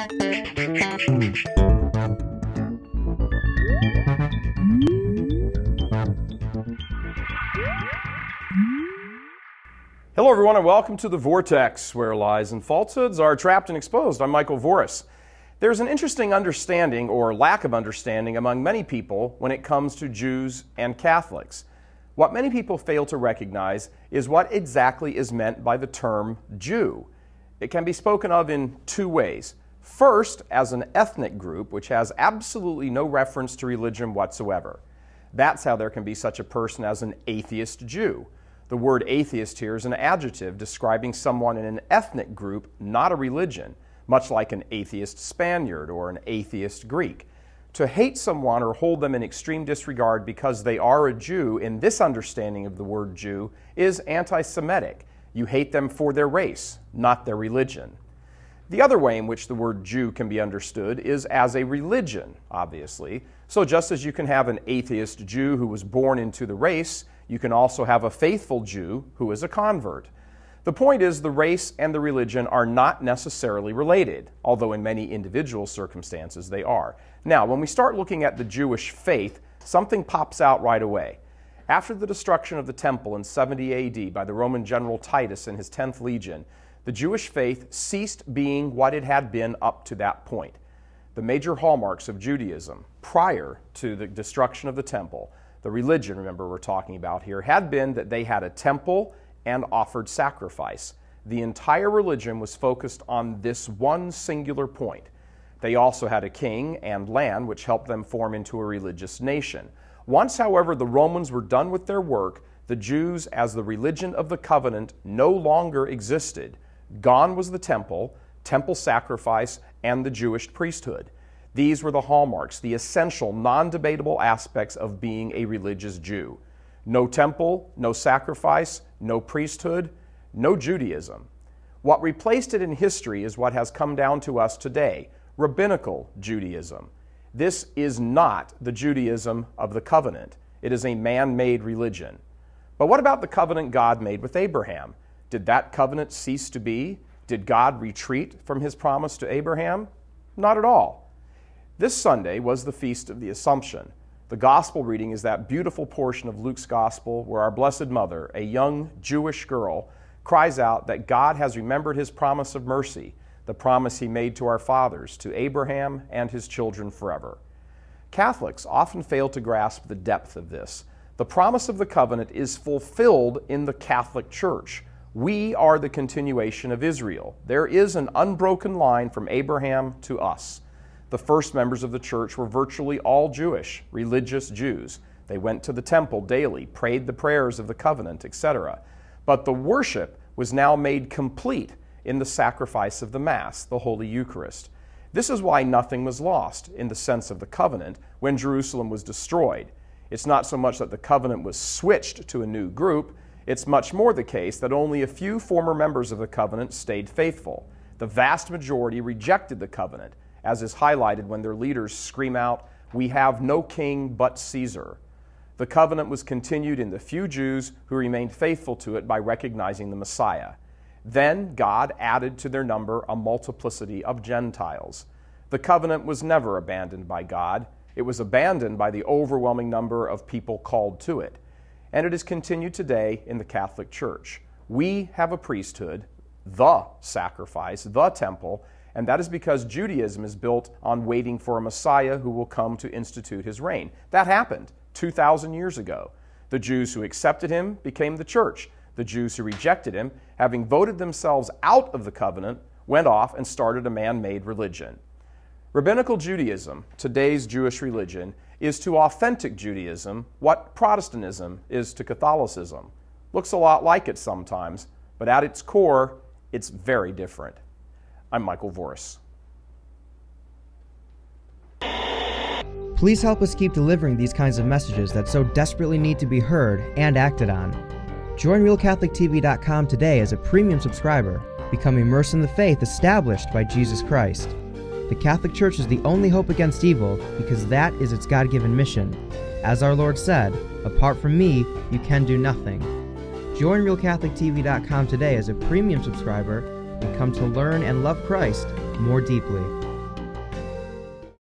Hello everyone and welcome to the Vortex, where lies and falsehoods are trapped and exposed. I'm Michael Voris. There's an interesting understanding, or lack of understanding, among many people when it comes to Jews and Catholics. What many people fail to recognize is what exactly is meant by the term Jew. It can be spoken of in two ways. First, as an ethnic group which has absolutely no reference to religion whatsoever. That's how there can be such a person as an atheist Jew. The word atheist here is an adjective describing someone in an ethnic group, not a religion, much like an atheist Spaniard or an atheist Greek. To hate someone or hold them in extreme disregard because they are a Jew, in this understanding of the word Jew, is anti-Semitic. You hate them for their race, not their religion. The other way in which the word Jew can be understood is as a religion, obviously. So just as you can have an atheist Jew who was born into the race, you can also have a faithful Jew who is a convert. The point is, the race and the religion are not necessarily related, although in many individual circumstances they are. Now, when we start looking at the Jewish faith, something pops out right away. After the destruction of the temple in 70 AD by the Roman general Titus and his 10th legion, the Jewish faith ceased being what it had been up to that point. The major hallmarks of Judaism prior to the destruction of the temple, the religion, remember we're talking about here, had been that they had a temple and offered sacrifice. The entire religion was focused on this one singular point. They also had a king and land which helped them form into a religious nation. Once, however, the Romans were done with their work, the Jews, as the religion of the covenant, no longer existed. Gone was the temple sacrifice, and the Jewish priesthood. These were the hallmarks, the essential, non-debatable aspects of being a religious Jew. No temple, no sacrifice, no priesthood, no Judaism. What replaced it in history is what has come down to us today, rabbinical Judaism. This is not the Judaism of the covenant. It is a man-made religion. But what about the covenant God made with Abraham? Did that covenant cease to be? Did God retreat from his promise to Abraham? Not at all. This Sunday was the Feast of the Assumption. The gospel reading is that beautiful portion of Luke's gospel where our Blessed Mother, a young Jewish girl, cries out that God has remembered his promise of mercy, the promise he made to our fathers, to Abraham and his children forever. Catholics often fail to grasp the depth of this. The promise of the covenant is fulfilled in the Catholic Church. We are the continuation of Israel. There is an unbroken line from Abraham to us. The first members of the church were virtually all Jewish, religious Jews. They went to the temple daily, prayed the prayers of the covenant, etc. But the worship was now made complete in the sacrifice of the Mass, the Holy Eucharist. This is why nothing was lost in the sense of the covenant when Jerusalem was destroyed. It's not so much that the covenant was switched to a new group, it's much more the case that only a few former members of the covenant stayed faithful. The vast majority rejected the covenant, as is highlighted when their leaders scream out, "We have no king but Caesar." The covenant was continued in the few Jews who remained faithful to it by recognizing the Messiah. Then God added to their number a multiplicity of Gentiles. The covenant was never abandoned by God. It was abandoned by the overwhelming number of people called to it. And it is continued today in the Catholic Church. We have a priesthood, the sacrifice, the temple, and that is because Judaism is built on waiting for a Messiah who will come to institute his reign. That happened 2,000 years ago. The Jews who accepted him became the church. The Jews who rejected him, having voted themselves out of the covenant, went off and started a man-made religion. Rabbinical Judaism, today's Jewish religion, is to authentic Judaism what Protestantism is to Catholicism. Looks a lot like it sometimes, but at its core, it's very different. I'm Michael Voris. Please help us keep delivering these kinds of messages that so desperately need to be heard and acted on. Join RealCatholicTV.com today as a premium subscriber. Become immersed in the faith established by Jesus Christ. The Catholic Church is the only hope against evil because that is its God-given mission. As our Lord said, apart from me, you can do nothing. Join RealCatholicTV.com today as a premium subscriber and come to learn and love Christ more deeply.